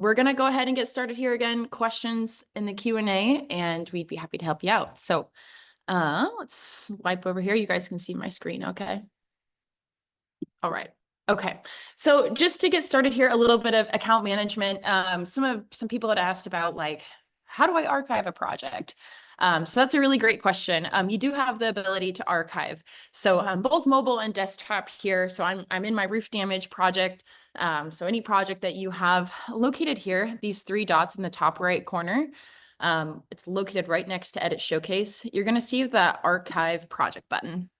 we're going to go ahead and get started here again. Questions in the Q&A, and we'd be happy to help you out. So let's swipe over here. You guys can see my screen, okay? All right. Okay. So just to get started here, a little bit of account management. Some people had asked about like, how do I archive a project? So that's a really great question. You do have the ability to archive. So both mobile and desktop here. So I'm in my roof damage project. So any project that you have located here, these three dots in the top right corner, it's located right next to Edit Showcase. You're going to see that Archive Project button.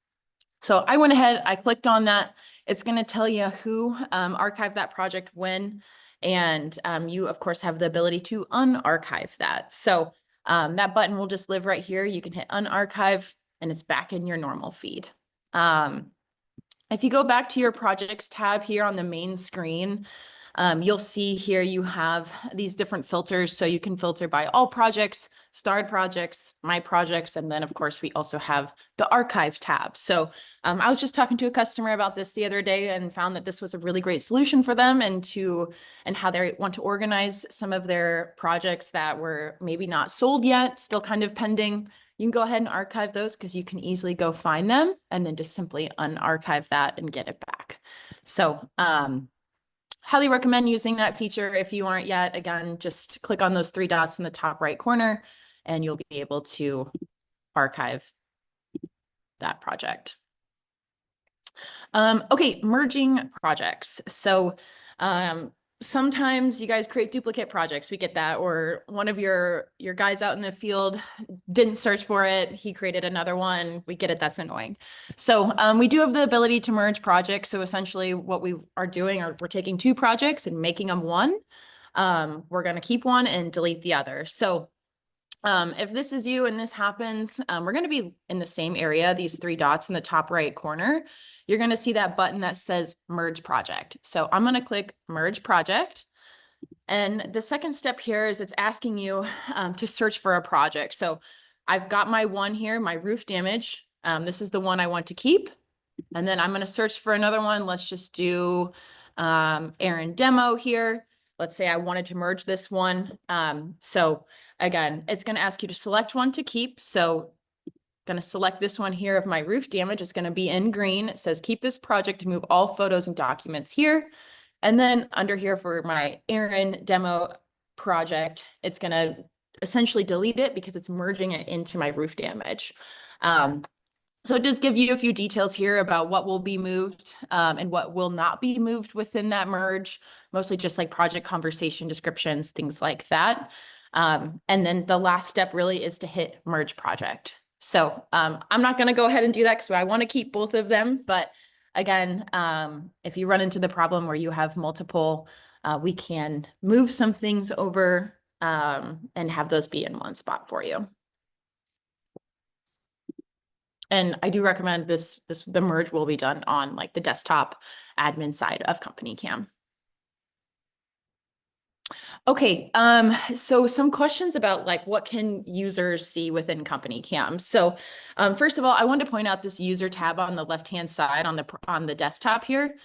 So I went ahead, I clicked on that. It's going to tell you who archived that project when, and you, of course, have the ability to unarchive that. So that button will just live right here. You can hit unarchive, and it's back in your normal feed. If you go back to your projects tab here on the main screen, you'll see here you have these different filters. So you can filter by all projects, starred projects, my projects, and then of course we also have the archive tab. So I was just talking to a customer about this the other day and found that this was a really great solution for them and how they want to organize some of their projects that were maybe not sold yet, still kind of pending. You can go ahead and archive those because you can easily go find them and then just simply unarchive that and get it back. So highly recommend using that feature if you aren't yet. Again, just click on those three dots in the top right corner and you'll be able to archive that project. Okay, merging projects. So sometimes you guys create duplicate projects. We get that, or one of your guys out in the field didn't search for it. He created another one. We get it. That's annoying. So we do have the ability to merge projects. So essentially what we are doing are we're taking two projects and making them one. We're going to keep one and delete the other. So if this is you and this happens, we're going to be in the same area, these three dots in the top right corner. You're going to see that button that says merge project. So I'm going to click merge project. And the second step here is it's asking you to search for a project. So I've got my one here, my roof damage. This is the one I want to keep. And then I'm going to search for another one. Let's just do Aaron demo here. Let's say I wanted to merge this one. So again, it's going to ask you to select one to keep. So I'm going to select this one here of my roof damage. It's going to be in green. It says keep this project to move all photos and documents here. And then under here for my Aaron demo project, it's going to essentially delete it because it's merging it into my roof damage. So it does give you a few details here about what will be moved and what will not be moved within that merge, mostly just like project conversation descriptions, things like that. And then the last step really is to hit merge project. So I'm not going to go ahead and do that because I want to keep both of them. But again, if you run into the problem where you have multiple, we can move some things over and have those be in one spot for you. And I do recommend the merge will be done on like the desktop admin side of CompanyCam. Okay, so some questions about like what can users see within CompanyCam. So first of all, I want to point out this user tab on the left-hand side on the desktop here.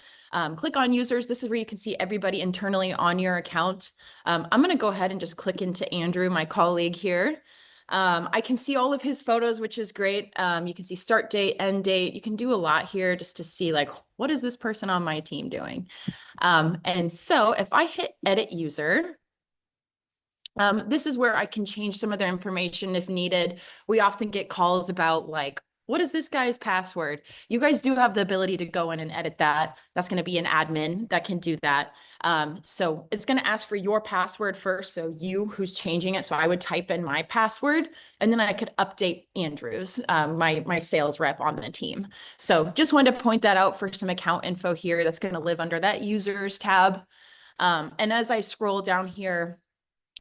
Click on users. This is where you can see everybody internally on your account. I'm going to go ahead and just click into Andrew, my colleague here. I can see all of his photos, which is great. You can see start date, end date. You can do a lot here just to see like, what is this person on my team doing? And so if I hit edit user, this is where I can change some of their information if needed. We often get calls about like, what is this guy's password? You guys do have the ability to go in and edit that. That's going to be an admin that can do that. So it's going to ask for your password first. So you who's changing it. So I would type in my password and then I could update Andrew's, my sales rep on the team. So just wanted to point that out for some account info here. That's going to live under that users tab. And as I scroll down here,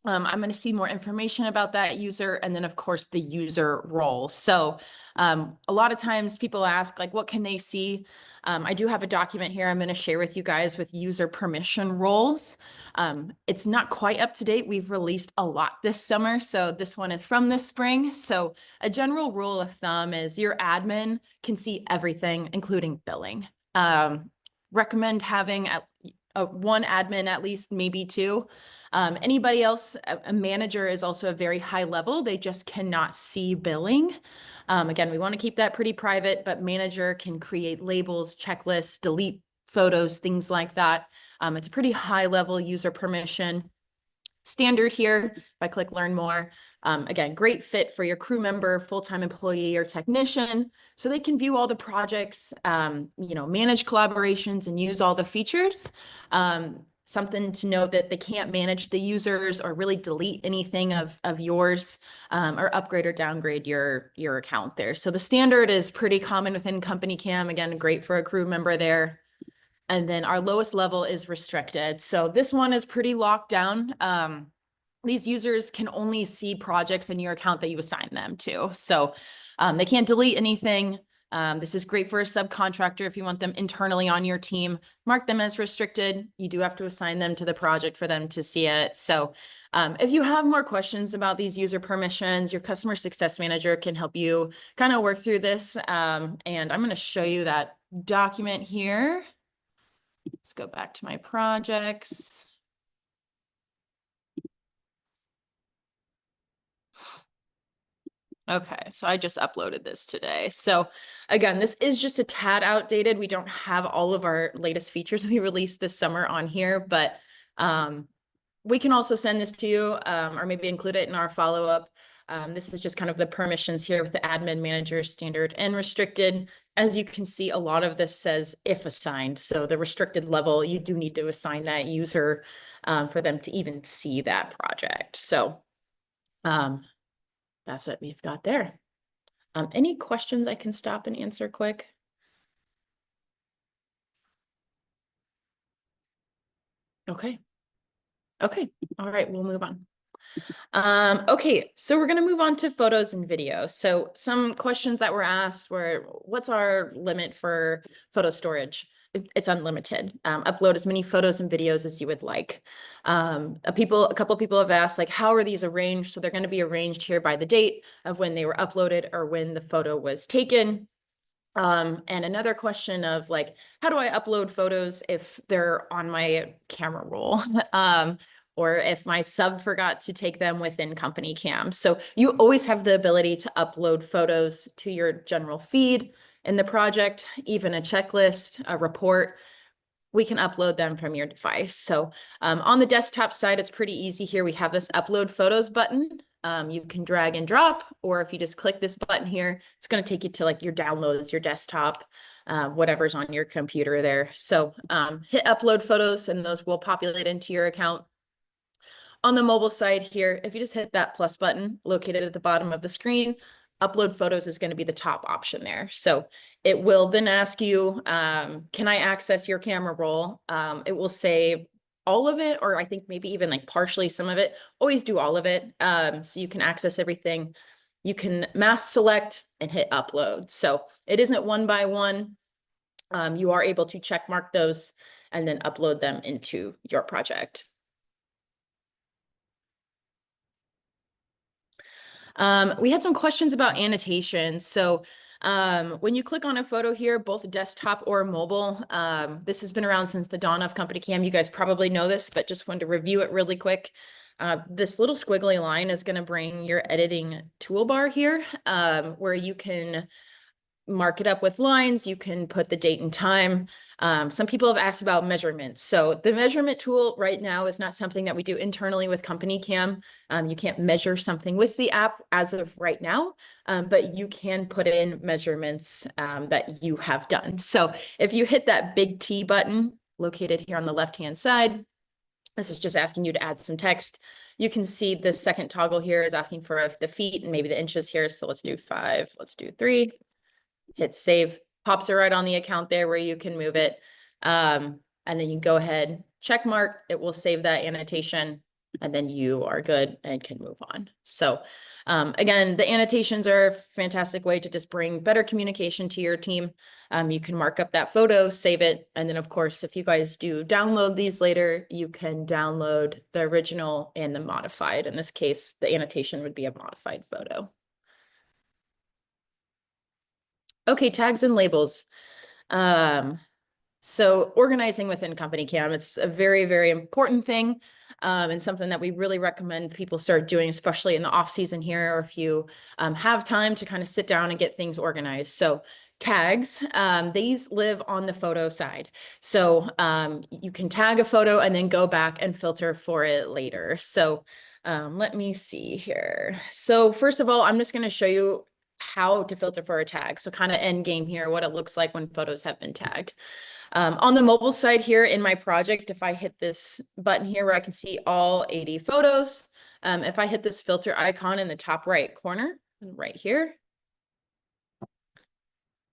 I'm going to see more information about that user and then of course the user role. So a lot of times people ask like, what can they see? I do have a document here I'm going to share with you guys with user permission roles. It's not quite up to date. We've released a lot this summer. So this one is from this spring. So a general rule of thumb is your admin can see everything, including billing. Recommend having one admin at least, maybe two. Anybody else, a manager is also a very high level. They just cannot see billing. Again, we want to keep that pretty private, but manager can create labels, checklists, delete photos, things like that. It's a pretty high level user permission. Standard here, if I click learn more, again, great fit for your crew member, full-time employee or technician, so they can view all the projects, manage collaborations and use all the features. Something to note that they can't manage the users or really delete anything of yours, or upgrade or downgrade your account there. So the standard is pretty common within CompanyCam. Again, great for a crew member there. And then our lowest level is restricted. So this one is pretty locked down. These users can only see projects in your account that you assign them to. So they can't delete anything. This is great for a subcontractor if you want them internally on your team. Mark them as restricted. You do have to assign them to the project for them to see it. So if you have more questions about these user permissions, your customer success manager can help you kind of work through this. And I'm going to show you that document here. Let's go back to my projects. Okay, so I just uploaded this today. So again, this is just a tad outdated. We don't have all of our latest features we released this summer on here, but we can also send this to you, or maybe include it in our follow-up. This is just kind of the permissions here with the admin manager standard and restricted. As you can see, a lot of this says if assigned. So the restricted level, you do need to assign that user for them to even see that project. So that's what we've got there. Any questions I can stop and answer quick? Okay. Okay. All right, we'll move on. Okay, so we're going to move on to photos and video. So some questions that were asked were, what's our limit for photo storage? It's unlimited. Upload as many photos and videos as you would like. A couple people have asked, like, how are these arranged? So they're going to be arranged here by the date of when they were uploaded or when the photo was taken. And another question of, like, how do I upload photos if they're on my camera roll? Or if my sub forgot to take them within CompanyCam. So you always have the ability to upload photos to your general feed in the project, even a checklist, a report. We can upload them from your device. So on the desktop side, it's pretty easy here. We have this upload photos button. You can drag and drop, or if you just click this button here, it's going to take you to like your downloads, your desktop, whatever's on your computer there. So hit upload photos and those will populate into your account. On the mobile side here, if you just hit that plus button located at the bottom of the screen, upload photos is going to be the top option there. So it will then ask you, can I access your camera roll? It will say all of it, or I think maybe even like partially some of it. Always do all of it, so you can access everything. You can mass select and hit upload. So it isn't one by one. You are able to check mark those and then upload them into your project. We had some questions about annotations. So when you click on a photo here, both desktop or mobile, this has been around since the dawn of CompanyCam. You guys probably know this, but just wanted to review it really quick. This little squiggly line is going to bring your editing toolbar here, where you can mark it up with lines. You can put the date and time. Some people have asked about measurements. So the measurement tool right now is not something that we do internally with CompanyCam. You can't measure something with the app as of right now, but you can put in measurements that you have done. So if you hit that big T button located here on the left-hand side, this is just asking you to add some text. You can see the second toggle here is asking for the feet and maybe the inches here. So let's do 5, let's do 3. Hit save, pops it right on the account there where you can move it. And then you go ahead, check mark, it will save that annotation, and then you are good and can move on. So again, the annotations are a fantastic way to just bring better communication to your team. You can mark up that photo, save it, and then of course, if you guys do download these later, you can download the original and the modified. In this case, the annotation would be a modified photo. Okay, tags and labels. So organizing within CompanyCam, it's a very, very important thing, and something that we really recommend people start doing, especially in the off season here, or if you have time to kind of sit down and get things organized. So tags, these live on the photo side. So you can tag a photo and then go back and filter for it later. So let me see here. So first of all, I'm just going to show you how to filter for a tag. So kind of end game here, what it looks like when photos have been tagged. On the mobile side here in my project, if I hit this button here where I can see all 80 photos, if I hit this filter icon in the top right corner, right here,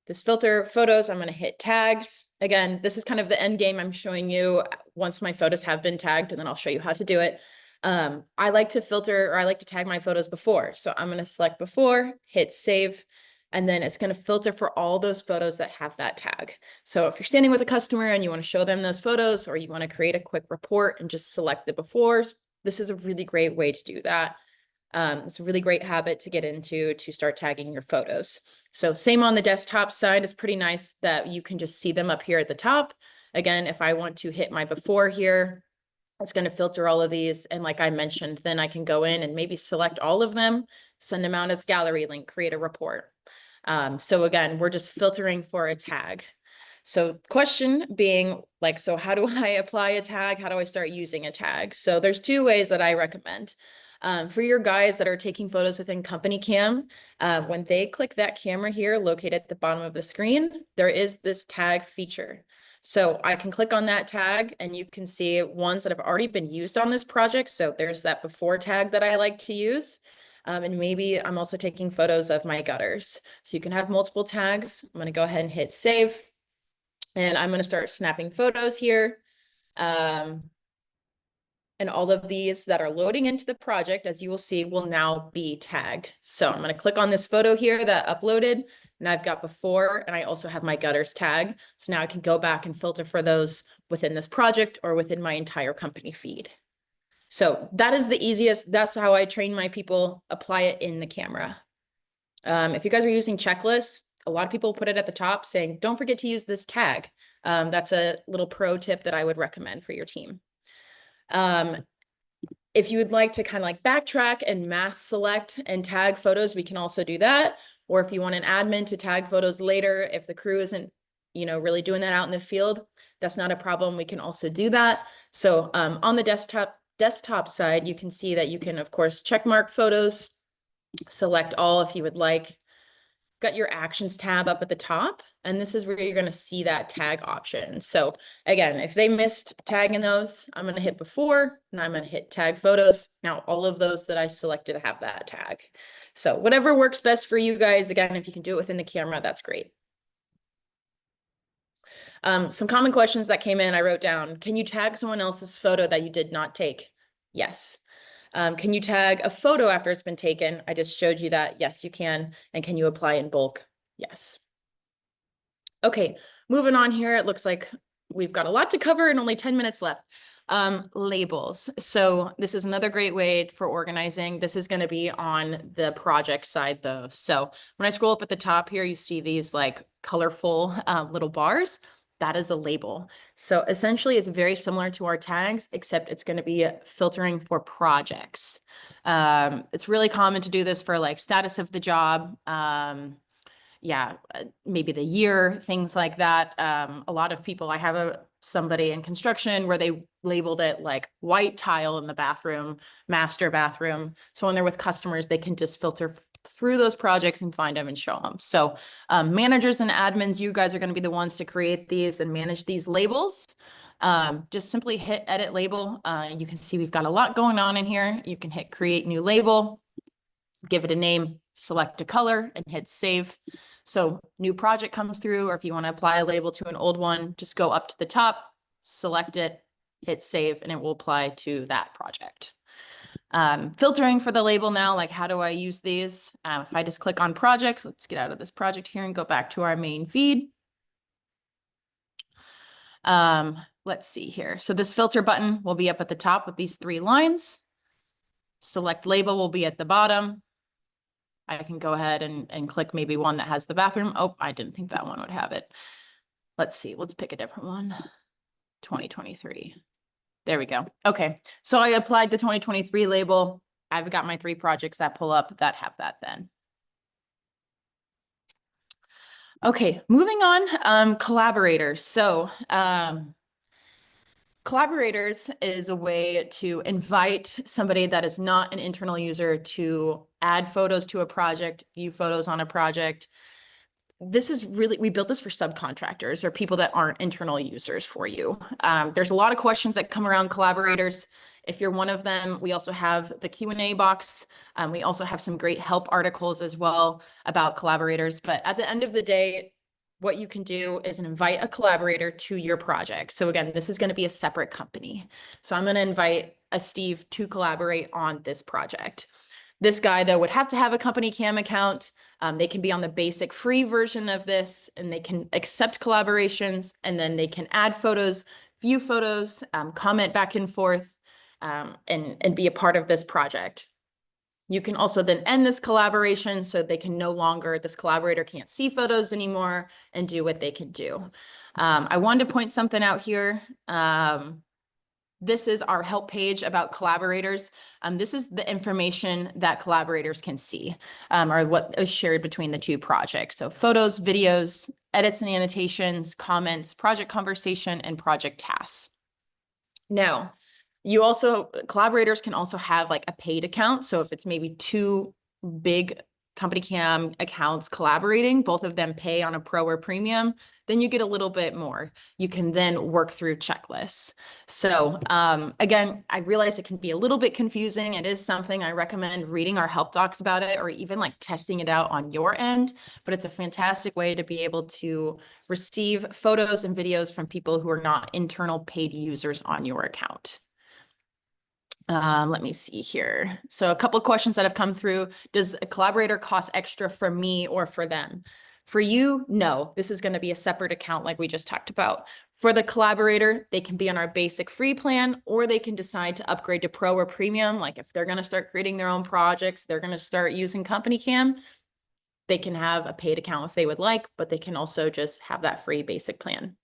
this filter photos, I'm going to hit tags. Again, this is kind of the end game I'm showing you once my photos have been tagged, and then I'll show you how to do it. I like to filter, or I like to tag my photos before. So I'm going to select before, hit save, and then it's going to filter for all those photos that have that tag. So if you're standing with a customer and you want to show them those photos, or you want to create a quick report and just select the befores, this is a really great way to do that. It's a really great habit to get into to start tagging your photos. So same on the desktop side, it's pretty nice that you can just see them up here at the top. Again, if I want to hit my before here, it's going to filter all of these. And like I mentioned, then I can go in and maybe select all of them, send them out as gallery link, create a report. So again, we're just filtering for a tag. So question being like, so how do I apply a tag? How do I start using a tag? So there's two ways that I recommend. For your guys that are taking photos within CompanyCam, when they click that camera here located at the bottom of the screen, there is this tag feature. So I can click on that tag and you can see ones that have already been used on this project. So there's that before tag that I like to use. And maybe I'm also taking photos of my gutters. So you can have multiple tags. I'm going to go ahead and hit save. And I'm going to start snapping photos here. And all of these that are loading into the project, as you will see, will now be tagged. So I'm going to click on this photo here that uploaded, and I've got before, and I also have my gutters tag. So now I can go back and filter for those within this project or within my entire company feed. So that is the easiest. That's how I train my people, apply it in the camera. If you guys are using checklists, a lot of people put it at the top saying, don't forget to use this tag. That's a little pro tip that I would recommend for your team. If you would like to kind of like backtrack and mass select and tag photos, we can also do that. Or if you want an admin to tag photos later, if the crew isn't, really doing that out in the field, that's not a problem. We can also do that. So on the desktop side, you can see that you can, of course, check mark photos, select all if you would like. Got your actions tab up at the top, and this is where you're going to see that tag option. So again, if they missed tagging those, I'm going to hit before and I'm going to hit tag photos. Now all of those that I selected have that tag. So whatever works best for you guys, again, if you can do it within the camera, that's great. Some common questions that came in, I wrote down, can you tag someone else's photo that you did not take? Yes. Can you tag a photo after it's been taken? I just showed you that. Yes, you can. And can you apply in bulk? Yes. Okay, moving on here. It looks like we've got a lot to cover and only 10 minutes left. Labels. So this is another great way for organizing. This is going to be on the project side though. So when I scroll up at the top here, you see these like colorful little bars. That is a label. So essentially it's very similar to our tags, except it's going to be filtering for projects. It's really common to do this for like status of the job. Maybe the year, things like that. A lot of people, I have somebody in construction where they labeled it like white tile in the bathroom, master bathroom. So when they're with customers, they can just filter through those projects and find them and show them. So managers and admins, you guys are going to be the ones to create these and manage these labels. Just simply hit edit label. You can see we've got a lot going on in here. You can hit create new label, give it a name, select a color, and hit save. So new project comes through, or if you want to apply a label to an old one, just go up to the top, select it, hit save, and it will apply to that project. Filtering for the label now, like how do I use these? If I just click on projects, let's get out of this project here and go back to our main feed. Let's see here. So this filter button will be up at the top with these 3 lines. Select label will be at the bottom. I can go ahead and click maybe one that has the bathroom. Oh, I didn't think that one would have it. let's see, let's pick a different one. 2023. There we go. Okay, so I applied the 2023 label. I've got my 3 projects that pull up that have that then. Okay, moving on, collaborators. So collaborators is a way to invite somebody that is not an internal user to add photos to a project, view photos on a project. This is really, we built this for subcontractors or people that aren't internal users for you. There's a lot of questions that come around collaborators. If you're one of them, we also have the Q&A box. We also have some great help articles as well about collaborators. But at the end of the day, what you can do is invite a collaborator to your project. So again, this is going to be a separate company. So I'm going to invite a Steve to collaborate on this project. This guy, though, would have to have a CompanyCam account. They can be on the basic free version of this, and they can accept collaborations, and then they can add photos, view photos, comment back and forth, and be a part of this project. You can also then end this collaboration so they can no longer, this collaborator can't see photos anymore and do what they can do. I wanted to point something out here. This is our help page about collaborators. This is the information that collaborators can see, or what is shared between the 2 projects. So photos, videos, edits and annotations, comments, project conversation, and project tasks. Now, collaborators can also have like a paid account. So if it's maybe 2 big CompanyCam accounts collaborating, both of them pay on a pro or premium, then you get a little bit more. You can then work through checklists. So again, I realize it can be a little bit confusing. It is something I recommend reading our help docs about it, or even like testing it out on your end, but it's a fantastic way to be able to receive photos and videos from people who are not internal paid users on your account. Let me see here. So a couple of questions that have come through. Does a collaborator cost extra for me or for them? For you, no. This is going to be a separate account like we just talked about. For the collaborator, they can be on our basic free plan, or they can decide to upgrade to pro or premium. Like if they're going to start creating their own projects, they're going to start using CompanyCam, they can have a paid account if they would like, but they can also just have that free basic plan.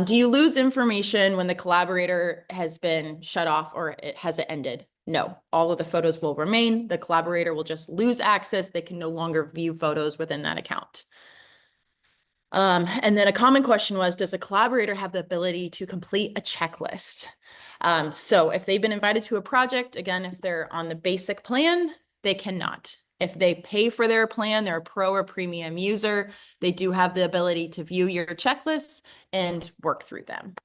Do you lose information when the collaborator has been shut off or has it ended? No, all of the photos will remain. The collaborator will just lose access. They can no longer view photos within that account. And then a common question was, does a collaborator have the ability to complete a checklist? So if they've been invited to a project, again, if they're on the basic plan, they cannot. If they pay for their plan, they're a pro or premium user, they do have the ability to view your checklists and work through them.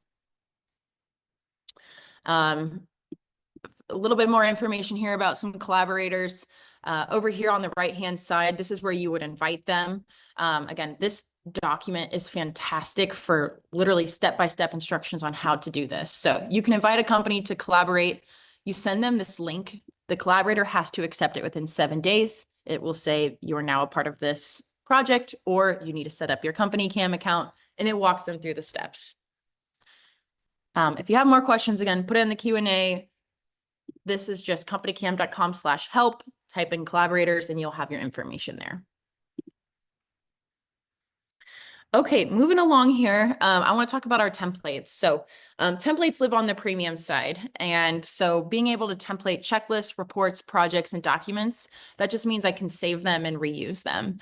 A little bit more information here about some collaborators. Over here on the right-hand side, this is where you would invite them. Again, this document is fantastic for literally step-by-step instructions on how to do this. So you can invite a company to collaborate. You send them this link. The collaborator has to accept it within 7 days. It will say you are now a part of this project, or you need to set up your CompanyCam account, and it walks them through the steps. If you have more questions, again, put it in the Q&A. This is just companycam.com/help. Type in collaborators and you'll have your information there. Okay, moving along here, I want to talk about our templates. So templates live on the premium side. And so being able to template checklists, reports, projects, and documents, that just means I can save them and reuse them.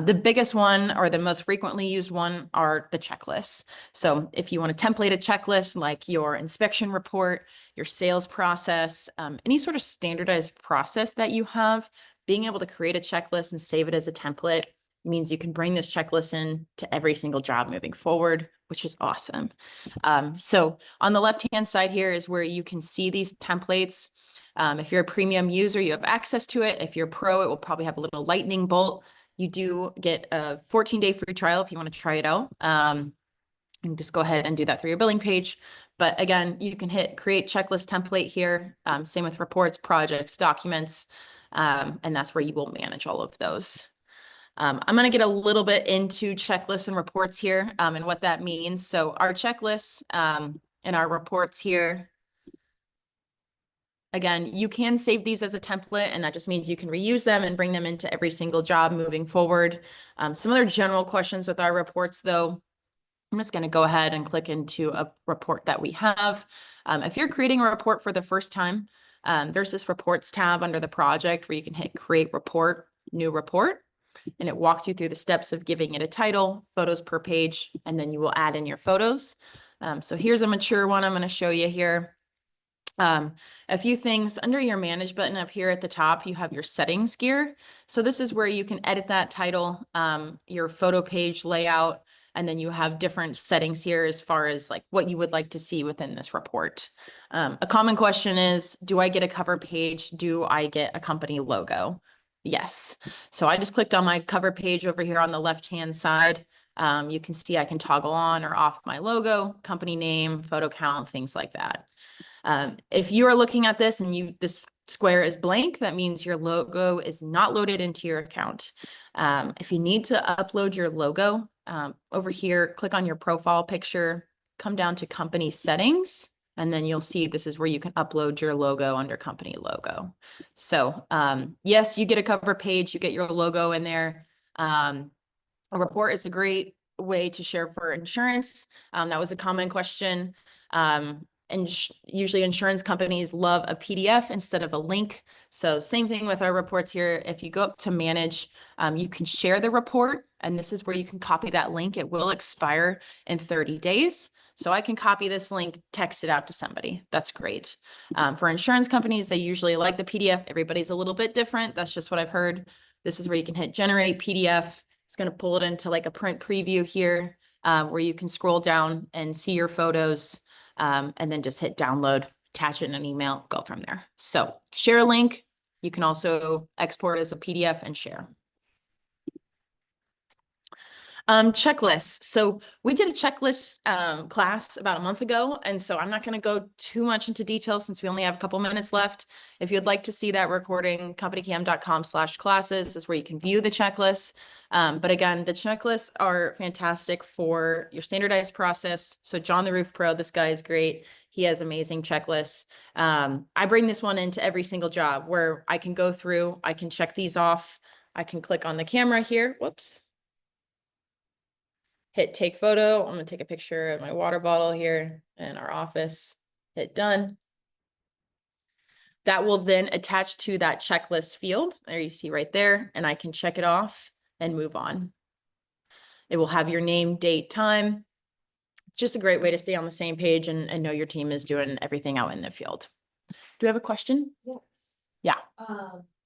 The biggest one, or the most frequently used one, are the checklists. So if you want to template a checklist like your inspection report, your sales process, any sort of standardized process that you have, being able to create a checklist and save it as a template means you can bring this checklist in to every single job moving forward, which is awesome. So on the left-hand side here is where you can see these templates. If you're a premium user, you have access to it. If you're pro, it will probably have a little lightning bolt. You do get a 14-day free trial if you want to try it out. And just go ahead and do that through your billing page. But again, you can hit create checklist template here. Same with reports, projects, documents, and that's where you will manage all of those. I'm going to get a little bit into checklists and reports here and what that means. So our checklists and our reports here, again, you can save these as a template, and that just means you can reuse them and bring them into every single job moving forward. Some other general questions with our reports, though. I'm just going to go ahead and click into a report that we have. If you're creating a report for the first time, there's this reports tab under the project where you can hit create report, new report, and it walks you through the steps of giving it a title, photos per page, and then you will add in your photos. So here's a mature one I'm going to show you here. A few things under your manage button up here at the top, you have your settings gear. So this is where you can edit that title, your photo page layout, and then you have different settings here as far as like what you would like to see within this report. A common question is, do I get a cover page? Do I get a company logo? Yes. So I just clicked on my cover page over here on the left-hand side. You can see I can toggle on or off my logo, company name, photo count, things like that. If you are looking at this and this square is blank, that means your logo is not loaded into your account. If you need to upload your logo, over here, click on your profile picture, come down to company settings, and then you'll see this is where you can upload your logo under company logo. So yes, you get a cover page, you get your logo in there. A report is a great way to share for insurance. That was a common question. And usually insurance companies love a PDF instead of a link. So same thing with our reports here. If you go up to manage, you can share the report, and this is where you can copy that link. It will expire in 30 days. So I can copy this link, text it out to somebody. That's great. For insurance companies, they usually like the PDF. Everybody's a little bit different. That's just what I've heard. This is where you can hit generate PDF. It's going to pull it into like a print preview here, where you can scroll down and see your photos. And then just hit download, attach it in an email, go from there. So share a link. You can also export as a PDF and share. Checklists. So we did a checklist class about a month ago, and so I'm not going to go too much into detail since we only have a couple minutes left. If you'd like to see that recording, companycam.com/classes is where you can view the checklists. But again, the checklists are fantastic for your standardized process. So John the Roof Pro, this guy is great. He has amazing checklists. I bring this one into every single job where I can go through, I can check these off. I can click on the camera here. Whoops. Hit take photo. I'm going to take a picture of my water bottle here in our office. Hit done. That will then attach to that checklist field. There you see right there, and I can check it off and move on. It will have your name, date, time. Just a great way to stay on the same page and know your team is doing everything out in the field. Do you have a question? Yes. Yeah.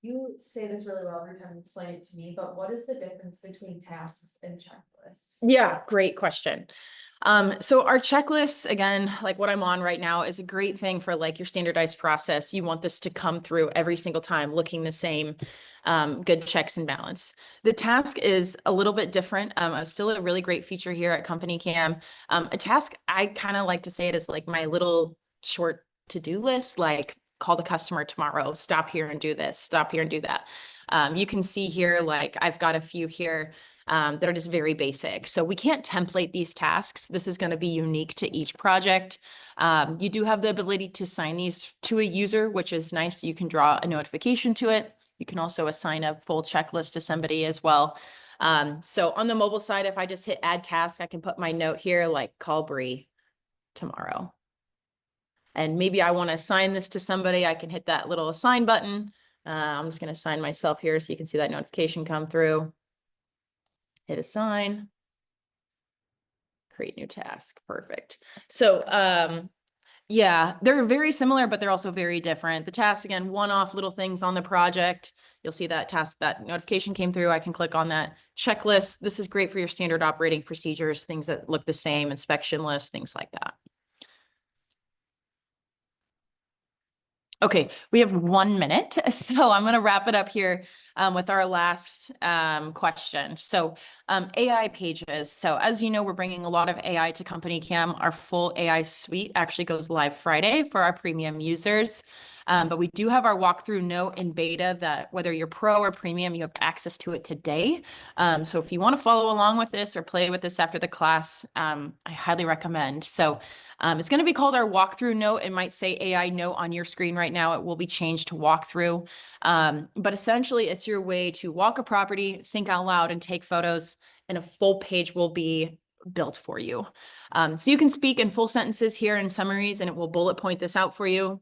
You say this really well every time you explain it to me, but what is the difference between tasks and checklists? Yeah, great question. So our checklists, again, like what I'm on right now, is a great thing for like your standardized process. You want this to come through every single time looking the same, good checks and balance. The task is a little bit different. Still a really great feature here at CompanyCam. A task, I kind of like to say it as like my little short to-do list, like call the customer tomorrow, stop here and do this, stop here and do that. You can see here, like I've got a few here that are just very basic. So we can't template these tasks. This is going to be unique to each project. You do have the ability to assign these to a user, which is nice. You can draw a notification to it. You can also assign a full checklist to somebody as well. So on the mobile side, if I just hit add task, I can put my note here, like call Bree tomorrow. And maybe I want to assign this to somebody. I can hit that little assign button. I'm just going to assign myself here so you can see that notification come through. Hit assign. Create new task. Perfect. So yeah, they're very similar, but they're also very different. The tasks, again, one-off little things on the project. You'll see that task, that notification came through. I can click on that checklist. This is great for your standard operating procedures, things that look the same, inspection lists, things like that. Okay, we have 1 minute, so I'm going to wrap it up here with our last question. So AI pages. So as you know, we're bringing a lot of AI to CompanyCam. Our full AI suite actually goes live Friday for our premium users. But we do have our walkthrough note in beta that whether you're pro or premium, you have access to it today. So if you want to follow along with this or play with this after the class, I highly recommend. So it's going to be called our walkthrough note. It might say AI note on your screen right now. It will be changed to walkthrough. But essentially, it's your way to walk a property, think out loud, and take photos. And a full page will be built for you. So you can speak in full sentences here and summaries, and it will bullet point this out for you.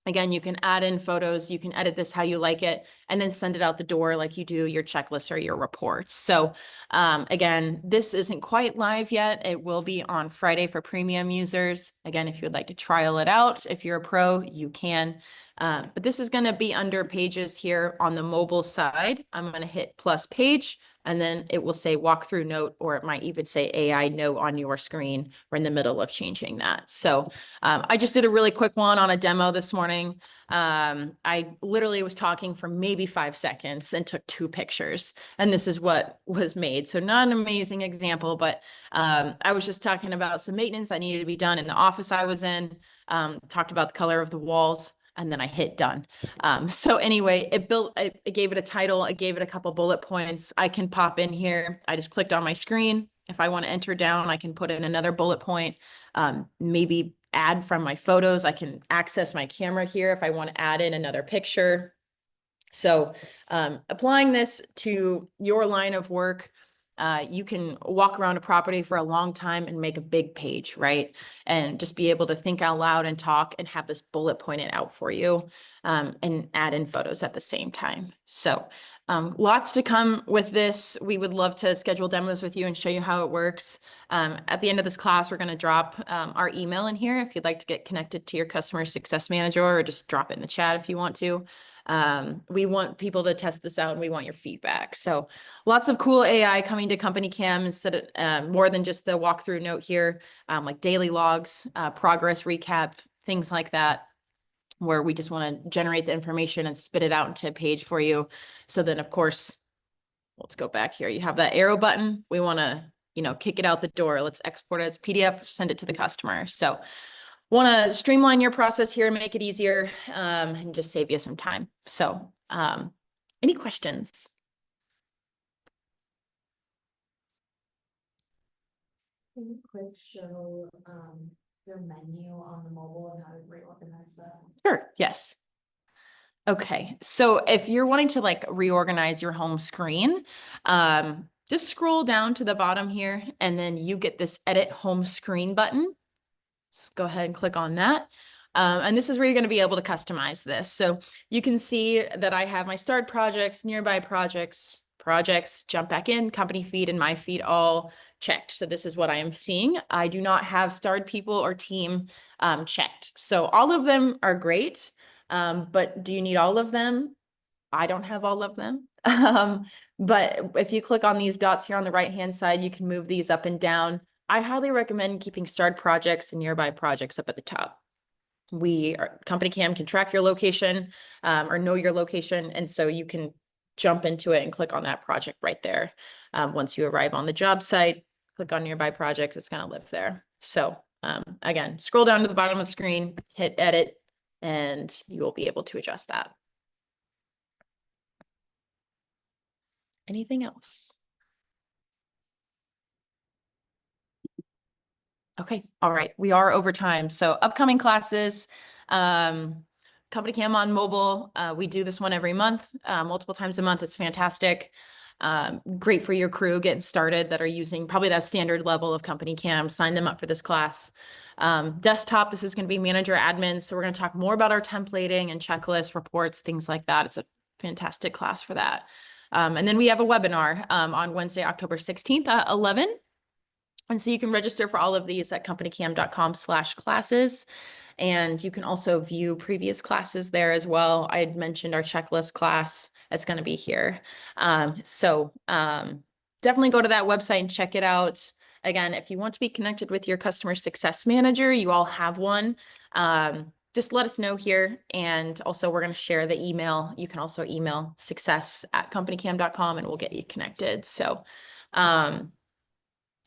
Again, you can add in photos, you can edit this how you like it, and then send it out the door like you do your checklist or your reports. So again, this isn't quite live yet. It will be on Friday for premium users. Again, if you would like to trial it out, if you're a pro, you can. But this is going to be under pages here on the mobile side. I'm going to hit plus page, and then it will say walkthrough note, or it might even say AI note on your screen. We're in the middle of changing that. So I just did a really quick one on a demo this morning. I literally was talking for maybe 5 seconds and took 2 pictures, and this is what was made. So not an amazing example, but I was just talking about some maintenance that needed to be done in the office I was in, talked about the color of the walls, and then I hit done. So anyway, it gave it a title. I gave it a couple bullet points. I can pop in here. I just clicked on my screen. If I want to enter down, I can put in another bullet point, maybe add from my photos. I can access my camera here if I want to add in another picture. So applying this to your line of work, you can walk around a property for a long time and make a big page, right? And just be able to think out loud and talk and have this bullet pointed out for you, and add in photos at the same time. So lots to come with this. We would love to schedule demos with you and show you how it works. At the end of this class, we're going to drop our email in here if you'd like to get connected to your customer success manager, or just drop it in the chat if you want to. We want people to test this out, and we want your feedback. So lots of cool AI coming to CompanyCam instead of more than just the walkthrough note here, like daily logs, progress recap, things like that, where we just want to generate the information and spit it out into a page for you. So then, of course, let's go back here. You have that arrow button. We want to, kick it out the door. Let's export it as PDF, send it to the customer. So want to streamline your process here and make it easier, and just save you some time. So any questions? Can you quick show your menu on the mobile and how to reorganize that? Sure, yes. Okay, so if you're wanting to like reorganize your home screen, just scroll down to the bottom here, and then you get this edit home screen button. Just go ahead and click on that. And this is where you're going to be able to customize this. So you can see that I have my starred projects, nearby projects, jump back in, company feed, and my feed all checked. So this is what I am seeing. I do not have starred people or team checked. So all of them are great. But do you need all of them? I don't have all of them. But if you click on these dots here on the right-hand side, you can move these up and down. I highly recommend keeping starred projects and nearby projects up at the top. CompanyCam can track your location, or know your location. And so you can jump into it and click on that project right there. Once you arrive on the job site, click on nearby projects, it's going to live there. So again, scroll down to the bottom of the screen, hit edit, and you will be able to adjust that. Anything else? Okay, all right. We are over time. So upcoming classes, CompanyCam on mobile. We do this one every month, multiple times a month. It's fantastic. Great for your crew getting started that are using probably that standard level of CompanyCam. Sign them up for this class. Desktop, this is going to be manager admin. So we're going to talk more about our templating and checklists, reports, things like that. It's a fantastic class for that. And then we have a webinar on Wednesday, October 16th at 11. And so you can register for all of these at companycam.com/classes. And you can also view previous classes there as well. I had mentioned our checklist class. It's going to be here. So definitely go to that website and check it out. Again, if you want to be connected with your customer success manager, you all have one. Just let us know here. And also we're going to share the email. You can also email success@companycam.com and we'll get you connected. So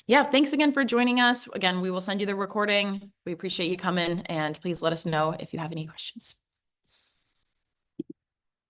yeah, thanks again for joining us. Again, we will send you the recording. We appreciate you coming, and please let us know if you have any questions.